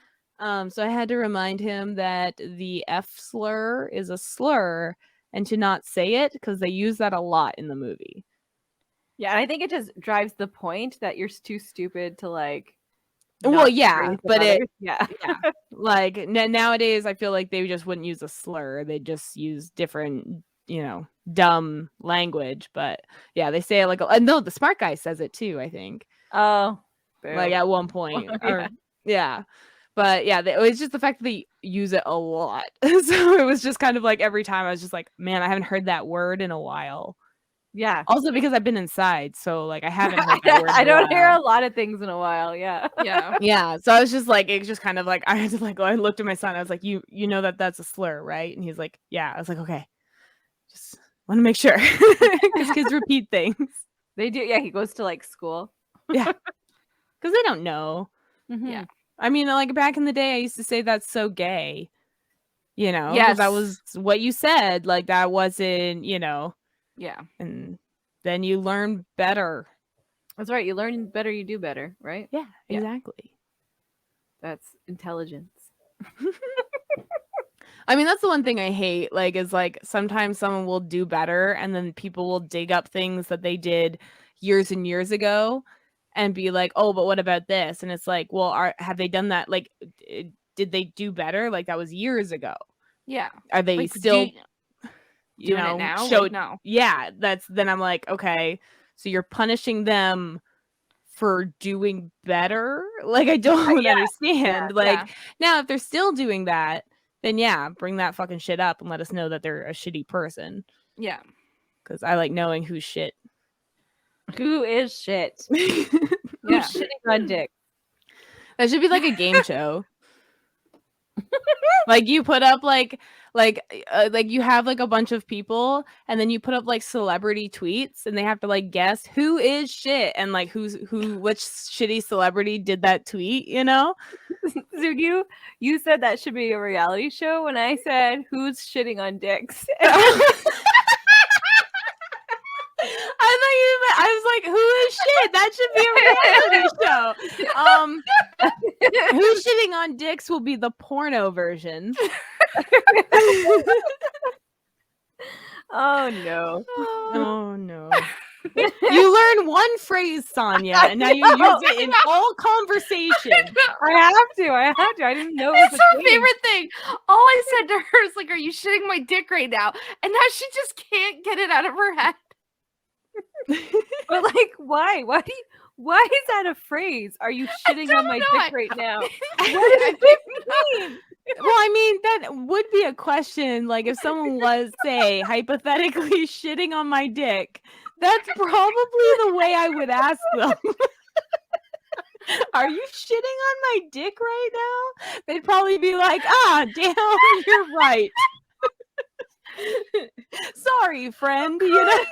So I had to remind him that the F slur is a slur and to not say it because they use that a lot in the movie. Yeah, and I think it just drives the point that you're too stupid to like. Well, not yeah, raise but others. Yeah. like nowadays, I feel like they just wouldn't use a slur. They just use different, dumb language. But yeah, they say it like no, the smart guy says it too. I think Oh, like at one point, yeah. yeah. But yeah, it was just the fact that they use it a lot. So it was just kind of like every time I was just like, man, I haven't heard that word in a while. Yeah. Also because I've been inside, so like I haven't heard that word. I don't hear a lot of things in a while. Yeah. Yeah. Yeah, so I was just like, it's just kind of like I had to like I looked at my son. I was like, you know that's a slur, right? And he's like, yeah. I was like, okay, just want to make sure because kids repeat things. They do. Yeah, he goes to like school. Yeah, because they don't know. Mhm. Yeah. I mean, like back in the day, I used to say that's so gay. Because Yes. that was what you said. Like that wasn't, Yeah. and then you learn better. That's right. You learn better, you do better, right? Yeah, Yeah. exactly. That's intelligence. I mean, that's the one thing I hate, like, is like sometimes someone will do better and then people will dig up things that they did years and years ago and be like, oh, but what about this? And it's like, well, have they done that? Like, did they do better? Like, that was years ago. Yeah. Are they Like, still, doing it now? showed? Like, no. Yeah, then I'm like, okay, so you're punishing them for doing better? Like, I don't understand. Like, now if they're still doing that, then yeah, bring that fucking shit up and let us know that they're a shitty person. Yeah. Because I like knowing who's shit. Who is shit? Yeah. Who's shitting on dick? That should be like a game show. Like you put up like you have like a bunch of people and then you put up like celebrity tweets and they have to like guess who is shit and like which shitty celebrity did that tweet, So you said that should be a reality show when I said who's shitting on dicks. I was like, who is shit? That should be a reality show. Who's shitting on dicks will be the porno version. Oh no. Oh no. You learn one phrase, Sonia, and now you use it in all conversation. I have to. I didn't know it was It's a her thing. favorite thing. All I said to her is like, "Are you shitting my dick right now?" And now she just can't get it out of her head. But like, why? Why is that a phrase? Are you shitting on my know. dick right now? What I does think- it mean? Well, I mean, that would be a question. Like, if someone was, say, hypothetically shitting on my dick, that's probably the way I would ask them. Are you shitting on my dick right now? They'd probably be like, damn, you're right. Sorry, friend. You know?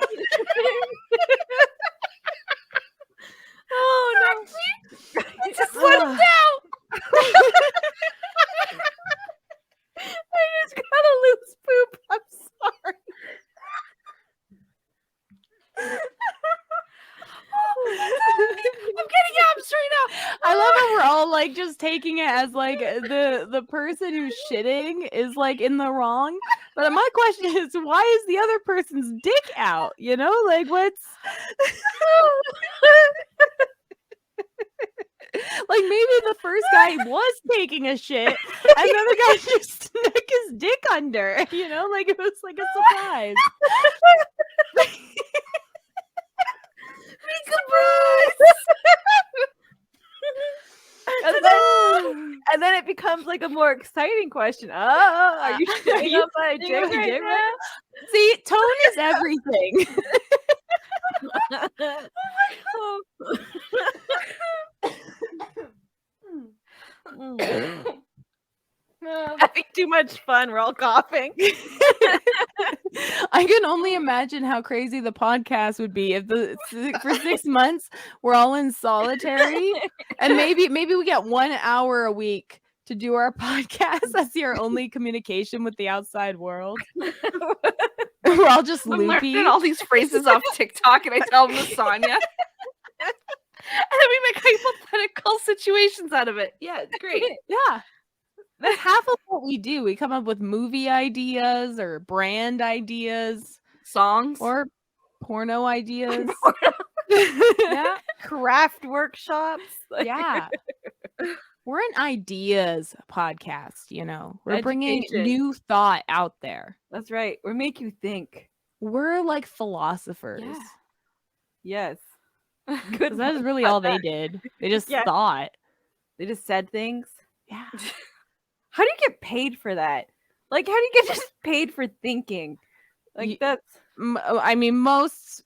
Oh no. Just let it down. I just got a loose poop. I'm sorry. I'm getting abs right now. I love how we're all like just taking it as like the person who's shitting is like in the wrong. But my question is, why is the other person's dick out? You know, like what's like maybe the first guy was taking a shit and then the guy just snuck his dick under. You know, like it was like a surprise. And then it becomes like a more exciting question. Oh, are you shitting you on my shitting dick on my right dick now? right See, tone is everything. Having too much fun. We're all coughing. I can only imagine how crazy the podcast would be if for 6 months we're all in solitary and maybe we get 1 hour a week to do our podcast. That's your only communication with the outside world. We're all just I'm loopy. learning all these phrases off TikTok, and I tell them to Sonia. And then we make hypothetical situations out of it. Yeah, it's great. Yeah. That's half of what we do. We come up with movie ideas or brand ideas Songs. or porno ideas. Yeah. Craft workshops. Like, Yeah. We're an ideas podcast, you know. We're bringing Education. new thought out there. That's right. We make you think. We're like philosophers. Yeah. Yes. 'Cause Good. that is one. really all they did. They just Yeah. thought. They just said things. Yeah. How do you get paid for that? Like, how do you get just paid for thinking? Like, Ye- that's I mean, most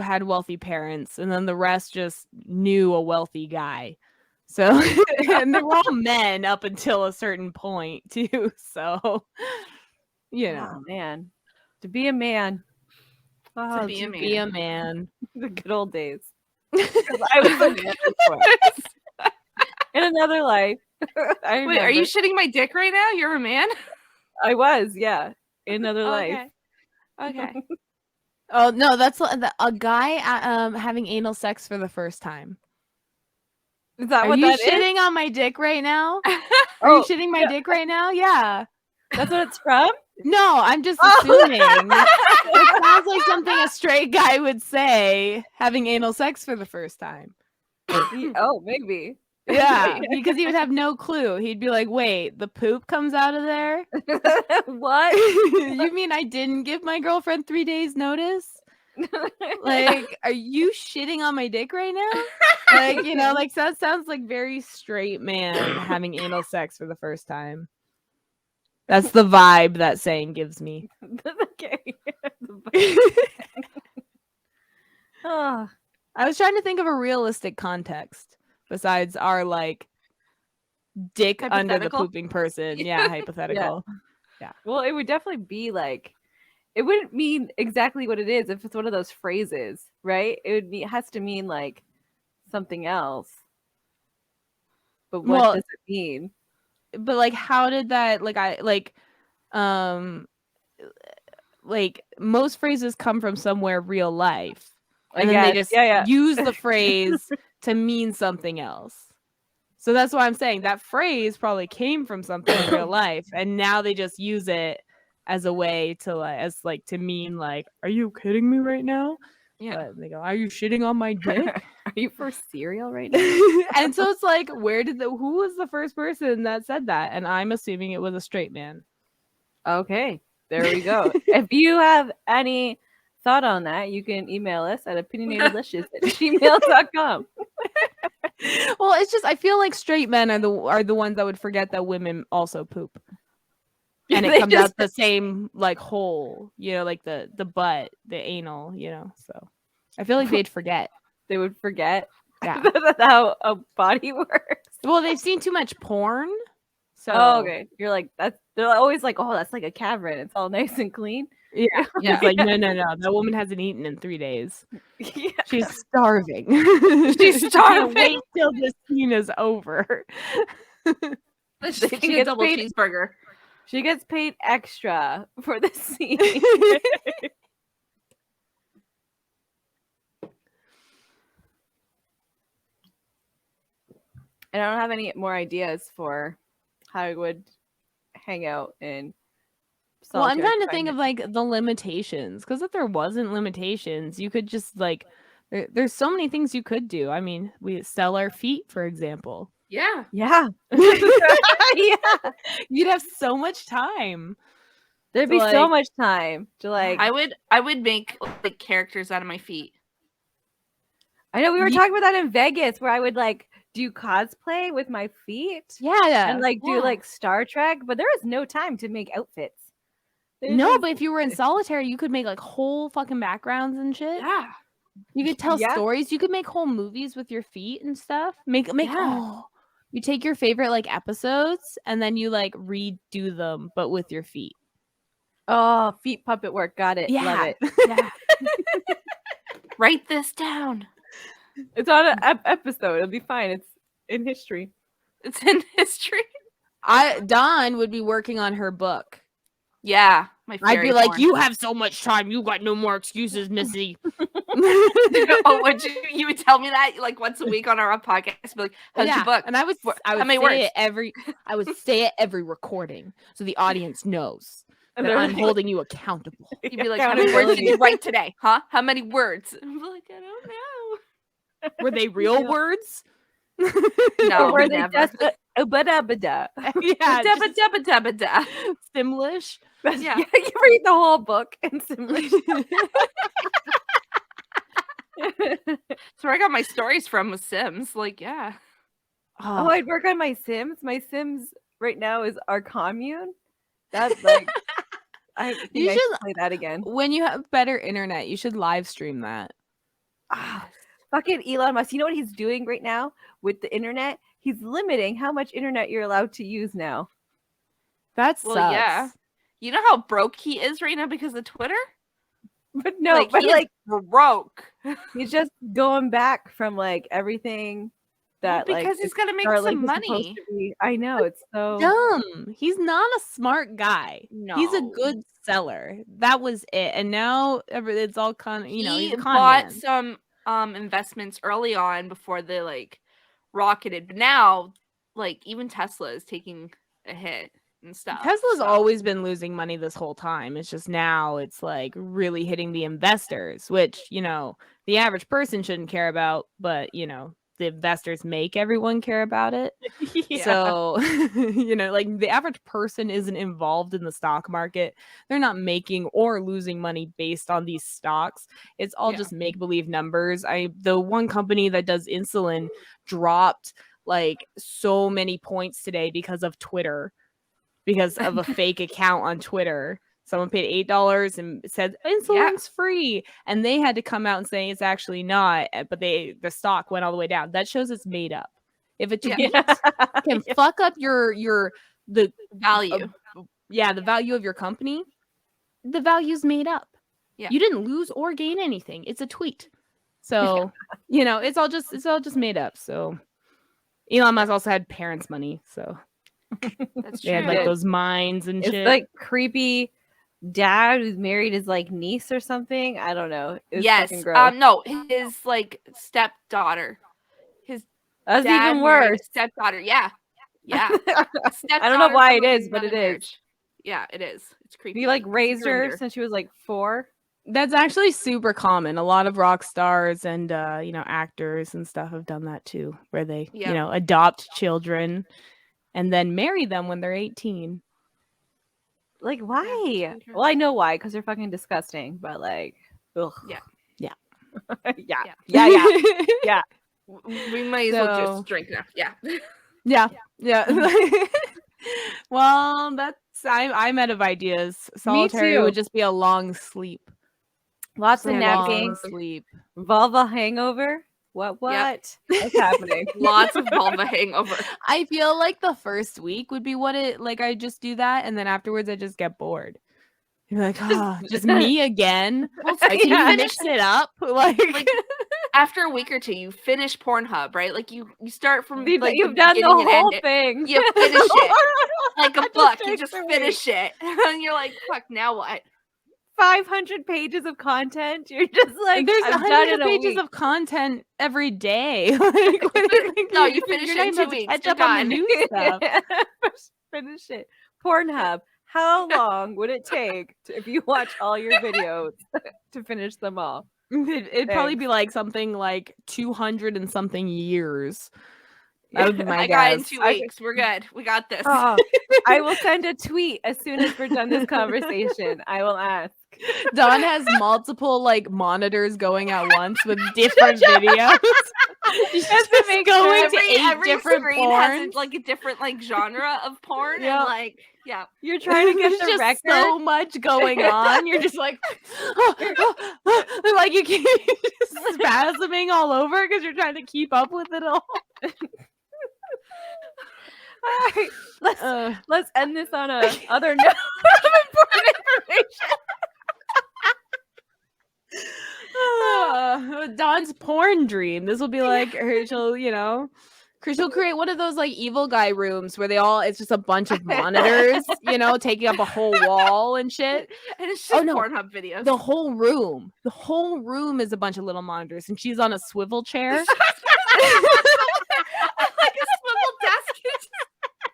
had wealthy parents, and then the rest just knew a wealthy guy. So, and they were all men up until a certain point, too. So, you know, oh man. To be a man. Oh, be a be a man. man. the good old days. 'Cause I was a man before. In another life. I Wait, are you remember. shitting my dick right now? You're a man? I was, yeah. In another life. Okay. Oh no, that's a guy having anal sex for the first time. Is that Are what you that is? shitting on my dick right now? Are Oh, you shitting my dick right now? Yeah. that's what it's from? No, I'm just Oh. assuming. It sounds like something a straight guy would say having anal sex for the first time. Oh, maybe. Yeah, because he would have no clue. He'd be like, "Wait, the poop comes out of there? What? You mean I didn't give my girlfriend 3 days notice? Like, are you shitting on my dick right now?" Like, you know, like that sounds like very straight man having anal sex for the first time. That's the vibe that saying gives me. Okay. Oh, I was trying to think of a realistic context besides our like dick under the Hypothetical? pooping person. Yeah, hypothetical. well, it would definitely be like, it wouldn't mean exactly what it is if it's one of those phrases, right? It has to mean like something else. But what Well, does it mean? but like how did that like most phrases come from somewhere real life. I And then they guess. just Yeah. use the phrase to mean something else. So that's why I'm saying that phrase probably came from something in real life, and now they just use it as a way to to mean like, are you kidding me right now? Yeah. But they go, are you shitting on my dick? Are you for cereal right now? And so it's like, who was the first person that said that? And I'm assuming it was a straight man. Okay, there we go. If you have any thought on that, you can email us at opinionatedlicious@gmail.com. Well, it's just I feel like straight men are the ones that would forget that women also poop. And it They comes just- out the same like hole, like the butt, the anal, so I feel like they'd forget. They would forget. Yeah. That's how a body works. Well, they've seen too much porn. So Oh, okay. You're like, they're always like, oh, that's like a cavern. It's all nice and clean. Yeah. Yeah. It's like, no. That woman hasn't eaten in 3 days. Yeah. She's starving. She's She can't starving. wait till this scene is over. Let's They just can get a get double paid- cheeseburger. She gets paid extra for the scene. And I don't have any more ideas for how I would hang out in Well, I'm solitary trying to think of confinement. like the limitations, because if there wasn't limitations, you could just like there's so many things you could do. I mean, we sell our feet, for example. Yeah. Yeah. Yeah. You'd have so much time. There'd To, be so like- much time to like. I would make like characters out of my feet. I know we were Ye- talking about that in Vegas, where I would like do cosplay with my feet Yeah. and like do yeah. like Star Trek, but there is no time to make outfits. There's No, just- but if you were in solitary, you could make like whole fucking backgrounds and shit. Yeah. You could tell Yeah. stories. You could make whole movies with your feet and stuff. Make Yeah. oh, you take your favorite like episodes and then you like redo them, but with your feet. Oh, feet puppet work. Got it. Love Yeah. it. Yeah. Write this down. It's on an episode. It'll be fine. It's in history. It's in history. Dawn would be working on her book. Yeah. My I'd fairy be like, porn. you have so much time. You got no more excuses, Missy. Oh, would you would tell me that like once a week on our podcast? Be like, how's Yeah, your book? and I would How say many words? it I would say it every recording so the audience knows And that they're I'm like- holding you accountable. You'd be like, how many words did you write today? Huh? How many words? I'm like, I don't know. Were they real Yeah. words? No, Or were they never. just bada Yeah, Dabba just dabba dabba da. Simlish. Yeah, Yeah. you read the whole book in Simlish. That's where I got my stories from with Sims. Like, yeah. Oh, I'd work on my Sims. My Sims right now is our commune. That's like I think You I should- should play that again. When you have better internet, you should live stream that. Ah, fucking Elon Musk. You know what he's doing right now with the internet? He's limiting how much internet you're allowed to use now. That Well, sucks. yeah. You know how broke he is right now because of Twitter? But no, like, but he like is broke. he's just going back from like everything that because like he's got to make Starlink some was supposed money. to be. I know it's so Dumb. He's not a smart guy. No. He's a good seller. That was it. And now it's all kind of, he's He a con bought man. some investments early on before they like rocketed, but now like even Tesla is taking a hit and stuff. Tesla's so- always been losing money this whole time. It's just now it's like really hitting the investors, which, the average person shouldn't care about, but, the investors make everyone care about it. yeah. So, like the average person isn't involved in the stock market. They're not making or losing money based on these stocks. It's all Yeah. just make believe numbers. The one company that does insulin dropped like so many points today because of Twitter, because of a fake account on Twitter. Someone paid $8 and said insulin's free, and they had to come out and say it's actually not. But the stock went all the way down. That shows it's made up. If a tweet can fuck up the value. the value of your company, the value's made up. Yeah. You didn't lose or gain anything. It's a tweet. So, it's all just made up. So Elon Musk also had parents' money, so That's they true. had like those mines and It's shit. like creepy dad who's married his like niece or something. I don't know. It was yes. fucking gross. No, his like stepdaughter. His That's dad even married worse. his stepdaughter. Yeah. Yeah. I don't know why it is, but it is. Yeah, it is. It's creepy. You like raised her Surrender. since she was like 4? That's actually super common. A lot of rock stars and actors and stuff have done that too, where they Yeah. adopt children and then marry them when they're 18. Like, why? really true. Well, I know why, because they're fucking disgusting. But like, ugh. Yeah. Yeah. yeah. Yeah. Yeah. Yeah. We might as well So- just drink now. Yeah. Yeah. Well, I'm out of ideas. Solitary too. would just be a long sleep. Lots of Long napping. sleep. Vulva hangover. What? What's happening? Lots of vulva hangover. I feel like the first week would be what it like. I just do that, and then afterwards I just get bored. You're like, just me again. Well, it's I like can you mix finish it up. Like after a week or two, you finish Pornhub, right? Like you start from like You've the done the beginning and whole end it. thing. You finish it like a It just book. You takes just a week. finish it, and you're like, "Fuck, now what?" 500 pages of content. You're just like, there's I've done 100 it a pages week. of content every day. Like, what do you think No, you're you doing? finish You're it in not 2 even weeks, catch you're up on the done. new stuff. Finish it. Pornhub. How long would it take if you watch all your videos to finish them all? It'd probably Thanks. be like something like 200 and something years. That would be my I got it in guess. 2 weeks. We're good. We got this. Oh, I will send a tweet as soon as we're done this conversation. I will ask. Dawn has multiple like monitors going at once with different videos. She's just make going to every 8 different screen has porns. like a different like genre of porn, Yep. and like yeah. You're trying to get There's the just record. so much going on. You're just like, like you keep just spasming all over because you're trying to keep up with it all. All right, Uh, let's end this on a other note of important information. Dawn's porn dream. This will be like her. She'll create one of those like evil guy rooms where it's just a bunch of monitors, taking up a whole wall and shit. And it's just no. Pornhub videos. The whole room is a bunch of little monitors, and she's on a swivel chair. Like a swivel desk.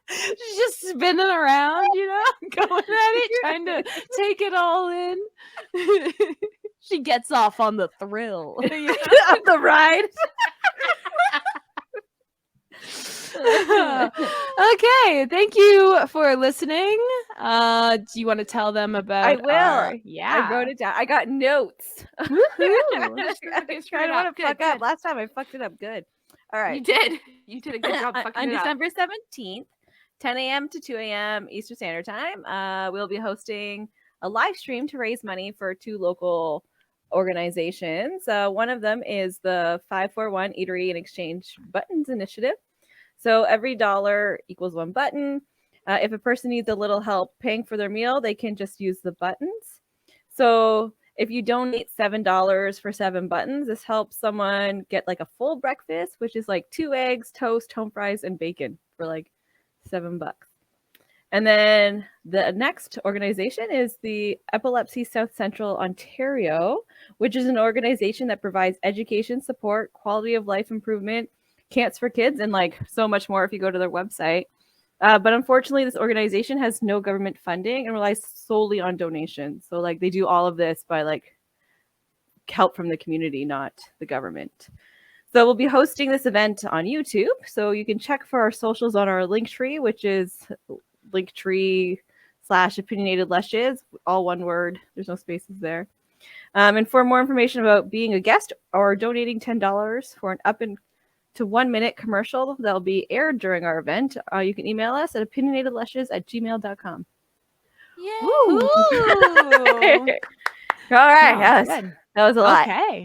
She's just spinning around, going at it, trying to take it all in. She gets off on the thrill. Of the ride. Okay, thank you for listening. Do you want to tell them about? I will. Yeah, I wrote it down. I got notes. Woohoo. I don't want to fuck up. Last time I fucked it up good. All right. You did. You did a good job On fucking it up. December 17th, 10 a.m. to 2 a.m. Eastern Standard Time, we'll be hosting a live stream to raise money for 2 local organizations. One of them is the 541 Eatery and Exchange Buttons Initiative. So every dollar equals 1 button. If a person needs a little help paying for their meal, they can just use the buttons. So if you donate $7 for 7 buttons, this helps someone get like a full breakfast, which is like 2 eggs, toast, home fries, and bacon for like $7. And then the next organization is the Epilepsy South Central Ontario, which is an organization that provides education, support, quality of life improvement, camps for kids, and like so much more if you go to their website. But unfortunately, this organization has no government funding and relies solely on donations. So like they do all of this by like help from the community, not the government. So we'll be hosting this event on YouTube. So you can check for our socials on our Linktree, which is Linktree/opinionatedlushes, all one word. There's no spaces there. And for more information about being a guest or donating $10 for an up to 1 minute commercial that'll be aired during our event, you can email us at opinionatedlushes@gmail.com. Yay! All right, Oh, yes, good. that was a lot. Okay.